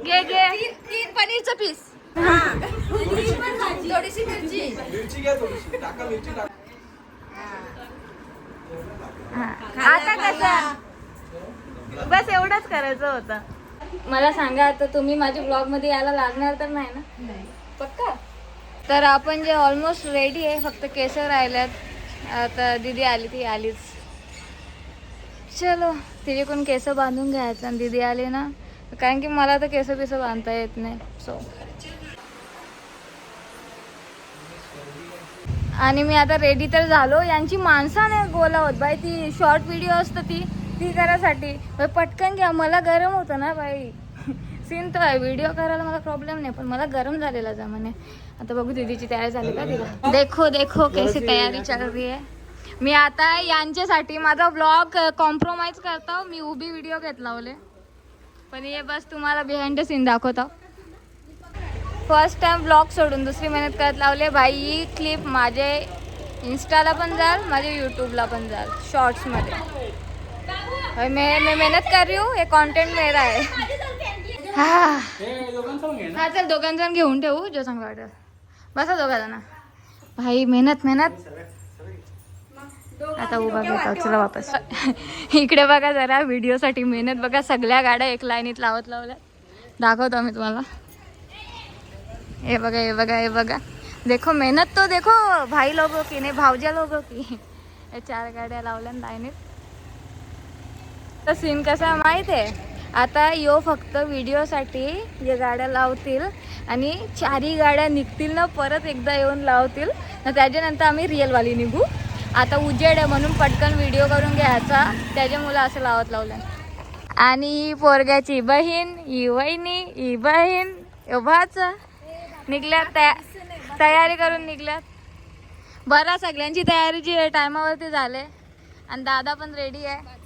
घे घे 3 पनीरचं पीस. थोडीशी मिरची घ्या, थोडीशी टाका मिरची टाका. आता कसं बस एवढंच करायचं होतं. मला सांगा आता तुम्ही माझ्या ब्लॉग मध्ये यायला लागणार तर नाही ना? पक्का. तर आपण जे ऑलमोस्ट रेडी आहे, फक्त केस राहिल्यात. आता दीदी आली, ती आलीच. चलो तिच्याकडून केस बांधून घ्यायचं आणि दीदी आली ना, कारण की मला तर केस बिस बांधता येत नाही. सो आणि मी आता रेडी तर झालो. यांची माणसं नाही बोलावत बाई, ती शॉर्ट व्हिडिओ असतं ती करायसाठी पटकन घ्या. मला गरम होतं ना बाई, सीन तर आहे. व्हिडिओ करायला मला प्रॉब्लेम नाही, पण मला गरम झालेला जमाने. आता बघू दीदीची तयारी झाली का तिला. देखो देखो कैसी तयारी चल रही है. मी आता यांच्यासाठी माझा ब्लॉग कॉम्प्रोमाइज करतो. मी उभी व्हिडिओ घेत लावले, पण हे बस तुम्हाला बिहाइंड द सीन दाखवतो. फर्स्ट टाइम ब्लॉग सोडून दुसरी मेहनत करत लावले भाई. ही क्लिप माझे इंस्टाला पण जाल, माझ्या यूट्यूबला पण जाल, शॉर्ट्समध्ये. मैं मेहनत कर रही हूँ, हे कॉन्टेंट मेरा है. हा चल दोघांजण घेऊन ठेवू जो चांगलं वाटेल. बसा दोघा जण भाई. मेहनत मेहनत. आता उभा घेतो, चला वापस. इकडे बघा जरा, व्हिडिओसाठी मेहनत बघा. सगळ्या गाड्या एक लाईनीत लावल्या. दाखवतो मी तुम्हाला. ये बघा ये बघा ये बघा. देखो मेहनत तो देखो भाई लोगों की, नाही भावजा लोगों की. हे 4 गाड्या लावल्या लाईनीत. तर सीन कसा माहीत आहे, आता यो फक्त व्हिडिओसाठी या गाड्या लावतील आणि 4ही गाड्या निघतील ना, परत एकदा येऊन लावतील ना, त्याच्यानंतर आम्ही रिअलवाली निघू. आता उजेड आहे म्हणून पटकन व्हिडिओ करून घ्यायचा, त्याच्यामुळे असं लावलं. आणि ही पोरग्याची बहीण, ही वहिनी, ही बहीण, भाचा निघल्यात, तयारी करून निघल्यात. बरं सगळ्यांची तयारी जी आहे टायमावरती झाले. आणि दादा पण रेडी आहे.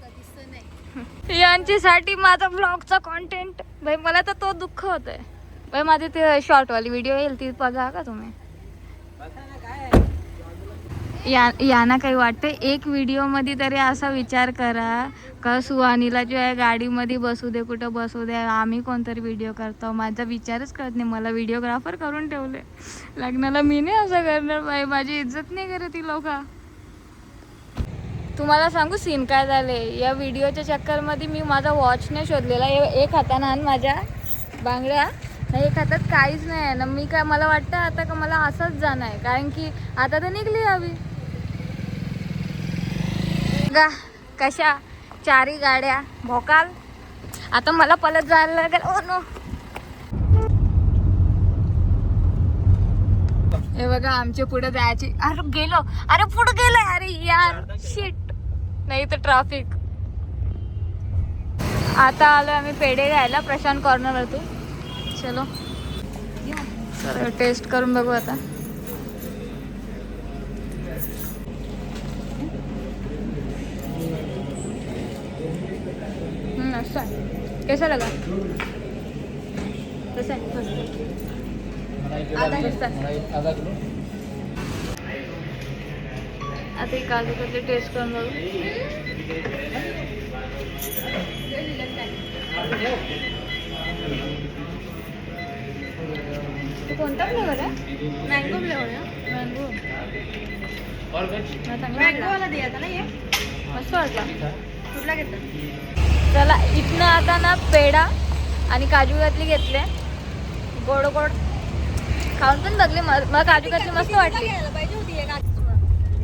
यांच्यासाठी माझा ब्लॉगचा कॉन्टेंट भाई. मला तर तो दुःख होतंय भाई. माझी ते शॉर्टवाली व्हिडिओ येईल ती बघा का तुम्ही. यांना काही वाटतं एक व्हिडिओमध्ये तरी असा विचार करा का सुहानीला जो आहे गाडीमध्ये बसू दे, कुठं बसू दे, आम्ही कोणतरी व्हिडिओ करतो. माझा विचारच करत नाही. मला व्हिडिओग्राफर करून ठेवले लग्नाला. मी नाही असं करणार बाई, माझी इज्जत नाही करत ती लोक. तुम्हाला सांगू सीन काय झाले या व्हिडिओच्या चक्करमध्ये. मी माझा वॉच नाही शोधलेला. एक हातानं आणि माझ्या बांगड्या नाही, एक हातात काहीच नाही आहे ना. मी काय, मला वाटतं आता का मला असंच जाणं आहे, कारण की आता तर निघली हवी गा. कशा 4ही गाड्या भोकाल. आता मला पलट जायला लागेल. Oh no. हे बघा आमच्या पुढे जायची. अरे गेलो, अरे पुढे गेलो. अरे यार शिट, नाही तर ट्रॅफिक. आता आलो आम्ही पेढे घ्यायला प्रशांत कॉर्नरवरतून. चलो सर टेस्ट करून बघू आता. अच्छा कैसा लगा? कैसा आधा किलो. आता काजू कतली टेस्ट करून बघू. कोणता फ्लेवर आहे? मँगो फ्लेवर आहे. मँगो मँगोवाला दिया था ना ये. मस्त वाटला. कुठला घेतला? चला इथनं आता ना पेढा आणि काजू कतली घेतले. गोड गोड खाऊन पण बघले. मला काजू कतली मस्त वाटली.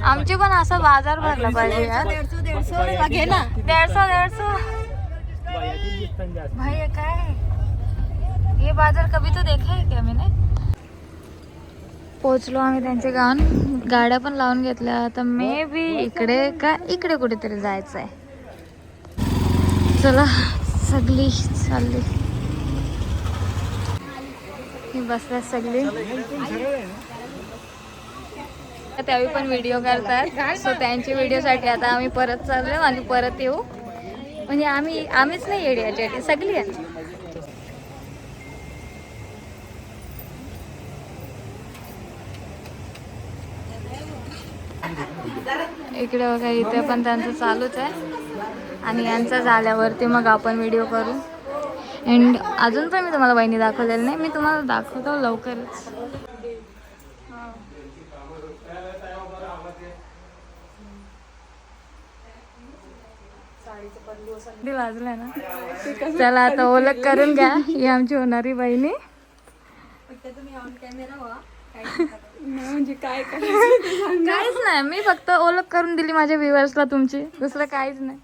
आमची पण असा बाजार भरला पाहिजे यार. 150 घे ना. 150 भाई काय ये बाजार कभी तो देखा है क्या मैंने. पोचलो आम्ही त्यांच्या गावात. गाड्या पण लावून घेतल्या. आता मे बी इकडे का इकडे कुठेतरी जायचं आहे. चला सगळी चालली. बसल्या सगळी. त्यावेळी पण व्हिडिओ करतात. सो त्यांच्या व्हिडिओसाठी आता आम्ही परत चाललो आणि परत येऊ. म्हणजे आम्हीच नाही येडी याच्यासाठी, सगळी आहे. इकडे बघा इथे पण त्यांचं चालूच आहे. आणि यांचं झाल्यावरती मग आपण व्हिडिओ करू. अँड अजून पण मी तुम्हाला वहिनी दाखवलेली नाही, मी तुम्हाला दाखवतो लवकरच. वाजलं ना. चला आता ओळख करून घ्या, ही आमची होणारी बहिणी. म्हणजे काय काहीच नाही, मी फक्त ओळख करून दिली माझ्या व्ह्युअर्सला तुमची, दुसरं काहीच नाही.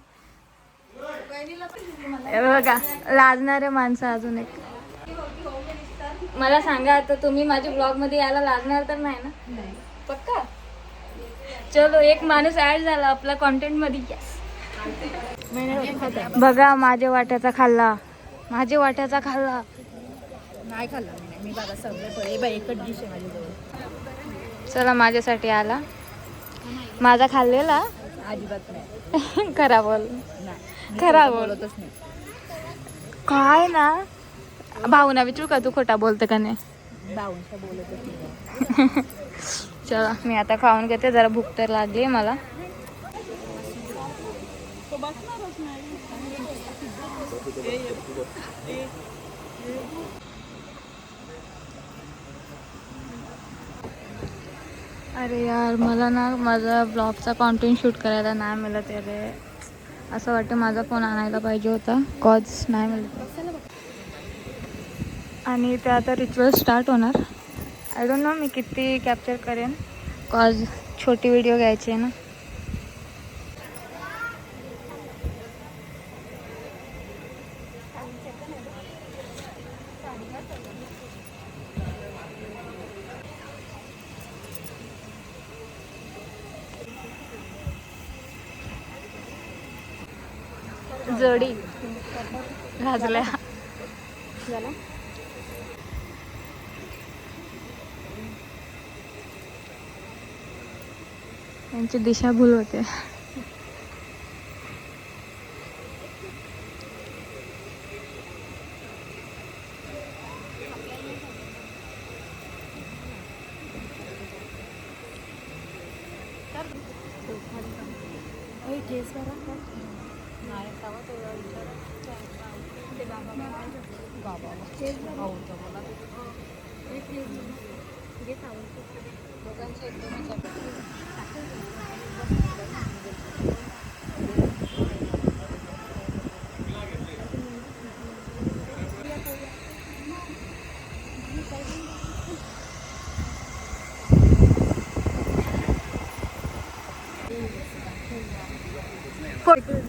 हे बघा लाजणारे माणसं अजून एक. मला सांगा आता, तुम्ही माझ्या ब्लॉग मध्ये यायला लागणार तर नाही ना? पक्का. चलो एक माणूस ऍड झाला आपला कॉन्टेंट मध्ये. बघा माझ्या वाट्याचा खाल्ला, माझ्या वाट्याचा खाल्ला. नाही खाल्ला मी बघा सगळे एकच डिश आहे माझ्याजवळ. चला माझ्यासाठी आला, माझा खाल्लेला अजिबात नाही. खरा बोल, नाही खरा बोल. बोलतच नाही. काय ना भाऊना विचारू का तू खोटा बोलते का नाही? भाऊंच्या बोलतच नाही. चला मी आता खाऊन घेते, जरा भूक तर लागली मला. अरे यार मला ना माझा ब्लॉगचा कॉन्टेंट शूट करायला नाही मिळत आहे रे. असं वाटतं माझा फोन आणायला पाहिजे होता, कॉज नाही मिळत. आणि ते आता रिच्युअल स्टार्ट होणार. आय डोंट नो मी किती कॅप्चर करेन, कॉज छोटी व्हिडिओ घ्यायची आहे ना. जोडी गाजल्या. त्यांची दिशाभूल होते.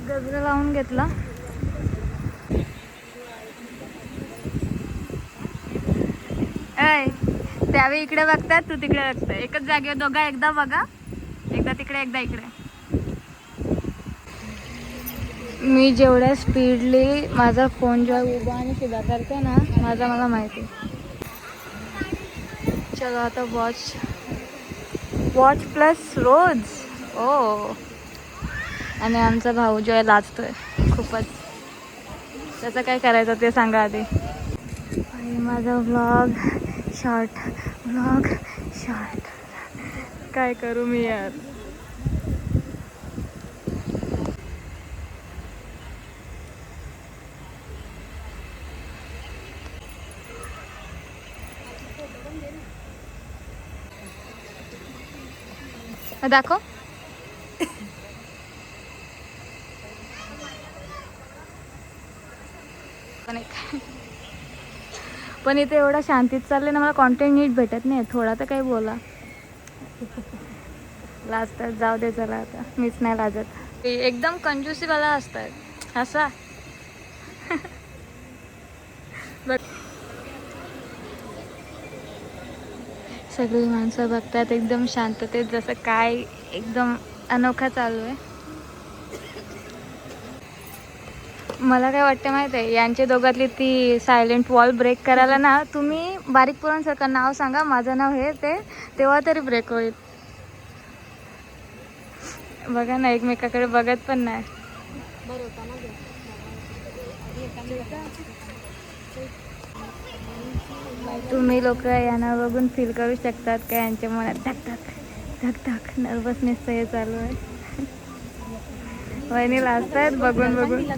गजरा लावून घेतला. त्यावेळी इकडे बघतात, तू तिकडे बघता. एकच जागेवर दोघा, एकदा बघा, एकदा तिकडे एकदा इकडे. मी जेवढ्या स्पीडली माझा फोन जेव्हा उभा आणि सीधा करते ना, मला माहिती. चलो आता वॉच प्लस रोज. ओ आणि आमचा भाऊ जो आहे लाजतोय खूपच. त्याचं काय करायचं ते सांगा आधी. आणि माझा व्लॉग शॉर्ट. काय करू मी यार. दाखव. पण इथे एवढा शांतीत चाललंय ना, मला कॉन्टेंट नीट भेटत नाही. थोडा तर काही बोला. लाजतात, जाऊ दे चला आता, मीच नाही लाजत. एकदम कंजूसीवाला असतात असा. सगळी माणसं बघतात एकदम शांततेत, जसं काय एकदम अनोखा चालू आहे. मला काय वाटतं माहिती आहे, यांच्या दोघातली ती सायलेंट वॉल ब्रेक करायला ना, तुम्ही बारीक पोरांसारखं नाव सांगा, माझं नाव हे ते, तेव्हा तरी ब्रेक होईल. बघा ना, एकमेकाकडे बघत पण नाही. तुम्ही लोक यांना बघून फील करू शकतात का यांच्या मनात धक नर्वसनेस हे चालू आहे. वहिनी लाजतायत बघून.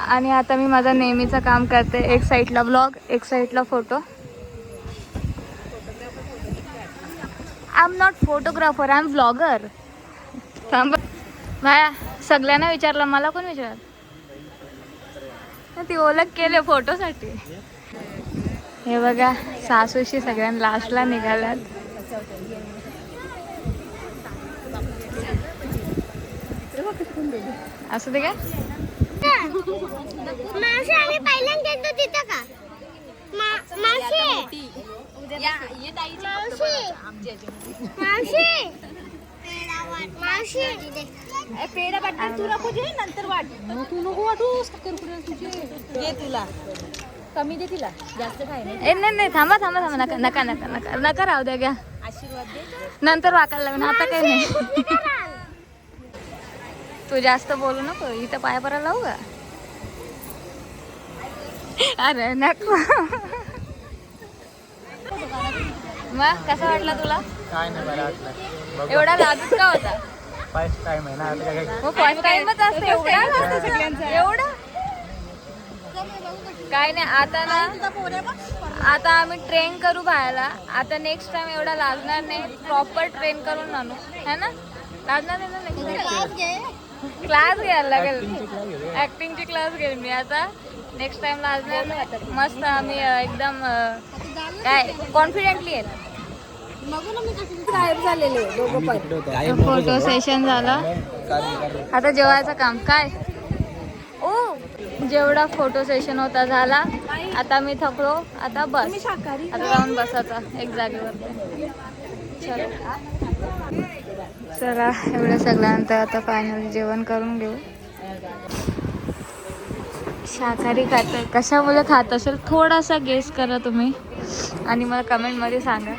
आणि आता मी माझं नेहमीचं काम करते, एक साईडला ब्लॉग, एक साईडला photo. I am not photographer, I am blogger. थांब भाया, सगळ्यांना विचारलं, मला कोण विचार? ती ओळख केले फोटोसाठी. हे बघा सासूशी सगळ्यांना लास्टला निघाल्यात. असं ते काय मावशी आम्ही पहिल्यांदा येतो तिथं का मावशी मावशी मावशी पेढा वाटणार तू नको दे, नंतर वाट. तू नको वाटू, साखर पुढे तुझे दे, तुला कमी दे, तिला जास्त काय नाही. ए नाही नाही, थांबा थांबा थांबा, नका नका नका नका नका, राहू द्या, घ्या. आशीर्वाद दे. नंतर वाकायला लागेल, आता काही नाही. तू जास्त बोलू नको, इथं पाया परायला लावू का? अरे नको. मग कसा वाटला तुला? काय नाही बरं वाटलं. एवढा लाजूक का होता? फर्स्ट टाइम आहे ना, आता काय मग फर्स्ट टाइमच असते, एवढा काय नाही. आता ना, आता आम्ही ट्रेन करू बाळाला. आता नेक्स्ट टाइम एवढा लाजणार नाही, प्रॉपर ट्रेन करून आणू, है ना? लाजणार नाही ना नेक्स्ट टाइम. क्लास घ्यायला लागेल, ऍक्टिंगची क्लास घेईल मी आता. नेक्स्ट टाइम लाजणार नाही, मस्त आम्ही एकदम काय कॉन्फिडेंटली येईल. फोटो सेशन झाला, आता जेवायचं काम. काय ओ, जेवढा फोटो सेशन होता झाला. आता मी थकलो, आता बस, आता जाऊन बसायचा एक जागेवर. चला एवढं सगळ्यानंतर आता फायनली जेवण करून घेऊ. शाकाहारी खात कशामुळे खात असेल थोडासा गेस करा तुम्ही आणि मला कमेंटमध्ये सांगा.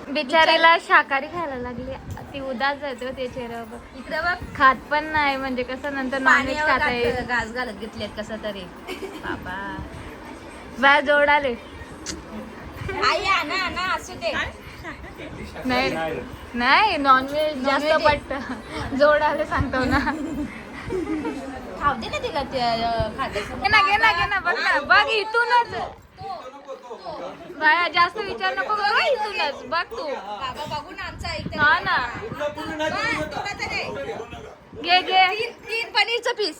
बिचारीला शाकाहारी खायला लागली, ती उदास जाते ते चेहऱ्यावर. इकडे बघ, खात पण नाही, म्हणजे कसं नंतर नॉनव्हेज खाता येईल. घास घालत घेतलेत कसं तरी. बाबा बाय जोड आले. आई आणा आणा, असू दे. नाही नाही, नॉनव्हेज जास्त पटत. जोड आले सांगतो ना. खाऊ दे ना तिला, खाते. घे ना घे ना घे ना, बघ ना, बघ इथूनच. बाया जास्त विचार नको करू, इथूनच बघ तू. बाबा बघून आमचा ऐकते. हा ना, घे घे. 3 पनीरचं पीस.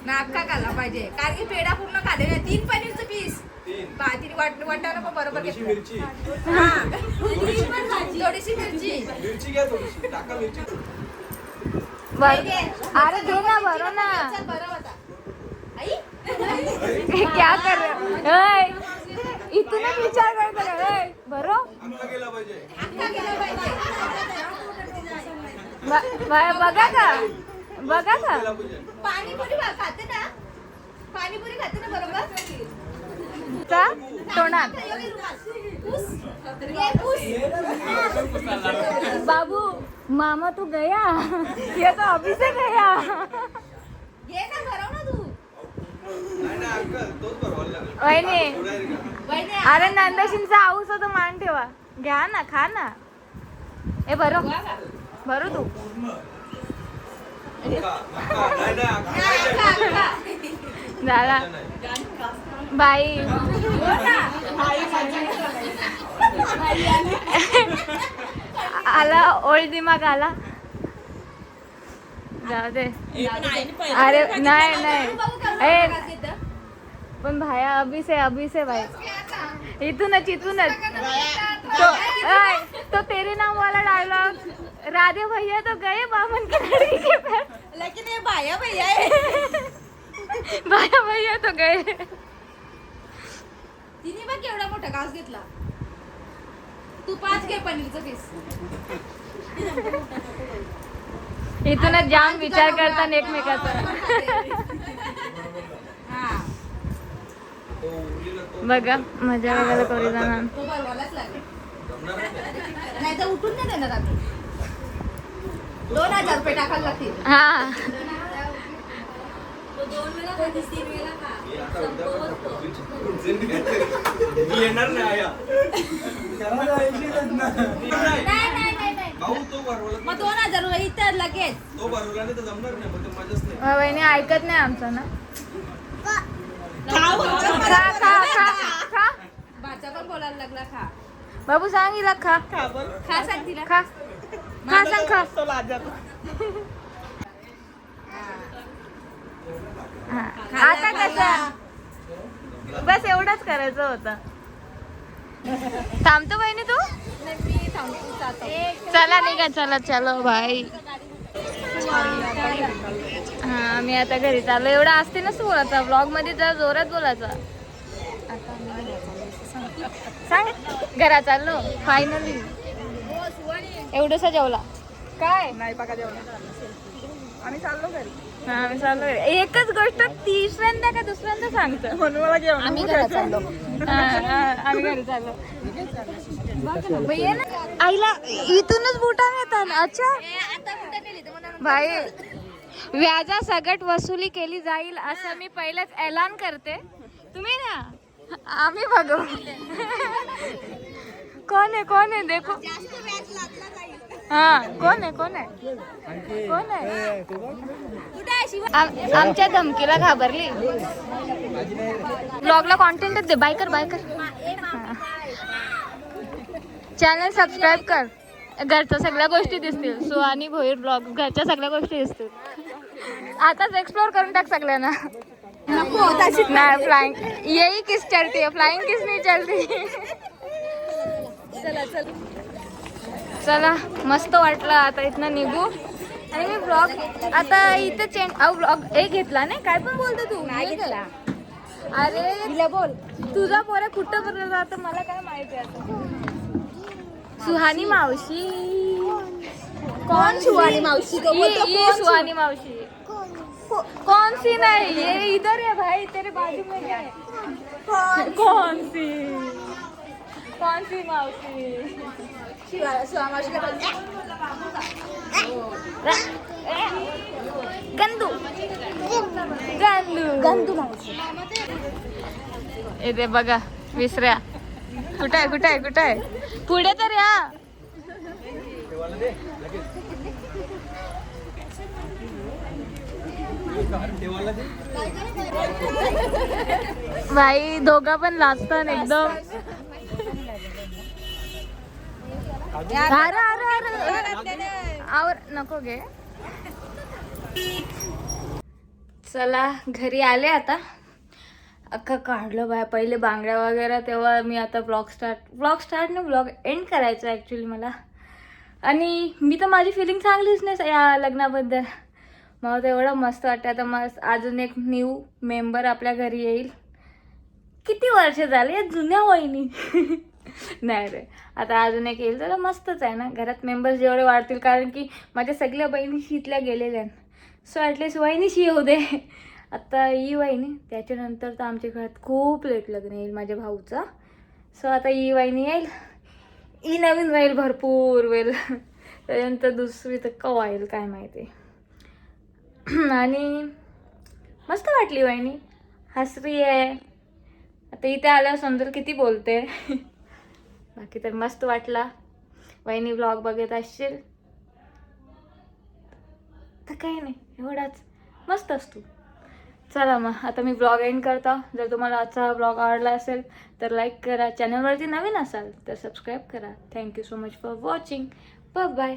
नाका खाला पाहिजे, कारण की पेढा पूर्ण खाले नाही. 3 पनीरचं पीस. तिने वाटायला पण बरोबर घेतलं. हा, थोडीशी मिरची. अरे घे ना, बरं ना. चल, बरं होता. आई क्या कर रहे? इथूनच विचार करतो बरं. अक्का गेला पाहिजे. बघा का, बघा का. पाणीपुरी खाते ना, पाणीपुरी खाते ना बरोबर. तोंडात बाबू मामा तू गया, ये तो अभी से गया. ये ना, भरव ना तू. वहिनी, अरे नंदशींचा आऊस होतो, मान ठेवा. घ्या ना, खा ना. ए भरो भरो तू. झाला बाई. आला ओल्ड दिमाग आला. जाऊ दे. अरे नाही नाही, ए पण भाया अभी से भाई, इथूनच इथूनच. तो तेरे नाम वाला डायलॉग, राधे भैया तो गए बामन की लड़की के पैर, लेकिन ये भाया भैया है. भाया भैया तो गए. तिने बघ केवढा मोठा घास घेतला. तू 5 घे पनीरचं पीस. इथूनच जाम विचार करतात एकमेकाचा. हा, बघा मजा बघायला करू जाणार. तो बरवालाच लागेल. नाही तर उठून नाही देणार आम्ही. 2000 रुपये टाकायला लागतील. हा, 2 वेळा 3 वेळा का मी येणार नाही आया. नाही. भाऊ तो भरवला मग 2000 रुपये इथं लगेच. तो भरवला नाही तर जमणार नाही पण ते माझ्याच नाही. वहिनी ऐकत नाही आमचं ना. खाऊ. खा. बाचा पण बोलायला लागला खा. बाबू सांग हिला खा. खा सांग तिला. खा सांग खा. हा. आता कसं बस एवढंच करायचं होतं. थांबतो बहिणी तू. मी थांबतो जातो. चला निघा चलो भाई. हा मी आता घरी चाललो. एवढा असते ना बोलायचा ब्लॉग मध्ये जरा जोरात बोलायचा. सांग घरा चाललो फायनली. एवढंसा जेवला काय नाही बघा जेवण. आम्ही चाललो घरी. हा आम्ही चाललो घरी. एकच गोष्ट तिसऱ्यांदा का दुसऱ्यांदा सांगतो. म्हणून मला जेवण. आम्ही घरी चाललो. आम्ही घरी चाललो. आईला इथूनच बुटा येतात. अच्छा भाई व्याजा सगट वसुली केली जाईल असं मी पहिलेच ऐलान करते. तुम्ही ना आम्ही बघू कोण आहे देखो. हा कोण आहे आमच्या धमकीला घाबरली. ब्लॉगला कॉन्टेंटच दे. बाय कर चॅनल सबस्क्राईब कर. घरच्या सगळ्या गोष्टी दिसतील. सुहानी भोईर ब्लॉग घरच्या सगळ्या गोष्टी दिसतील. आताच एक्सप्लोर करून टाक सगळ्यांना. नाही फ्लाइंग यही किस चलती है. फ्लाइंग किस नहीं चलती. चला मस्त वाटलं. आता इथनं निघू आणि मी ब्लॉग आता इथं ब्लॉग एक घेतला नाही. काय पण बोलतो तू. नाही घेतला. अरे तिला बोल. तुझा पोरा कुठं बरं जातं मला काय माहिती आता. सुहानी मावशी. कौन सुहानी मावशी को बोलतो? ये सुहानी मावशी. कौन सी नहीं ये इधर है भाई तेरे बाजू में है. कौन सी मावशी. गंदू मावशी. इथे बघा विसऱ्या. कुठे आहे पुढे तर या. भाई दोघा पण लाजतात एकदम. अरे आवर नको घे. चला घरी आले आता. अख्खा काढलं बाय. पहिले बांगड्या वगैरे तेव्हा मी आता ब्लॉग स्टार्ट ना ब्लॉग एंड करायचं ॲक्च्युली मला. आणि मी तर माझी फिलिंग चांगलीच नाही या लग्नाबद्दल. मला तर एवढं मस्त वाटतं. आता मस्त अजून एक न्यू मेंबर आपल्या घरी येईल. किती वर्ष झाले जुन्या वहिनी. नाही रे आता अजून एक येईल तर मस्तच आहे ना. घरात मेंबर्स जेवढे वाढतील कारण की माझ्या सगळ्या बहिणी शितल्या गेलेल्या आहेत. सो ॲटलिस्ट वहिनीशी येऊ दे. आता ही वहिनी त्याच्यानंतर तर आमच्या घरात खूप लेट लग्न येईल माझ्या भाऊचा. सो आता ही वहिनी येईल. ही नवीन राहील भरपूर वेळ. त्याच्यानंतर दुसरी तर केव्हा येईल काय माहिती. आणि मस्त वाटली वहिनी. हसरी आहे. आता इथे आल्यावर समजेल किती बोलते. बाकी तर मस्त वाटला. वहिनी व्लॉग बघत असशील तर काही नाही एवढाच मस्त असतो. चला मग आता मी ब्लॉग एंड करता. जर तुम्हाला आजचा ब्लॉग आवडला असेल तर लाईक करा. चॅनलवरती नवीन असाल तर सबस्क्राईब करा. Thank you so much for watching. Bye.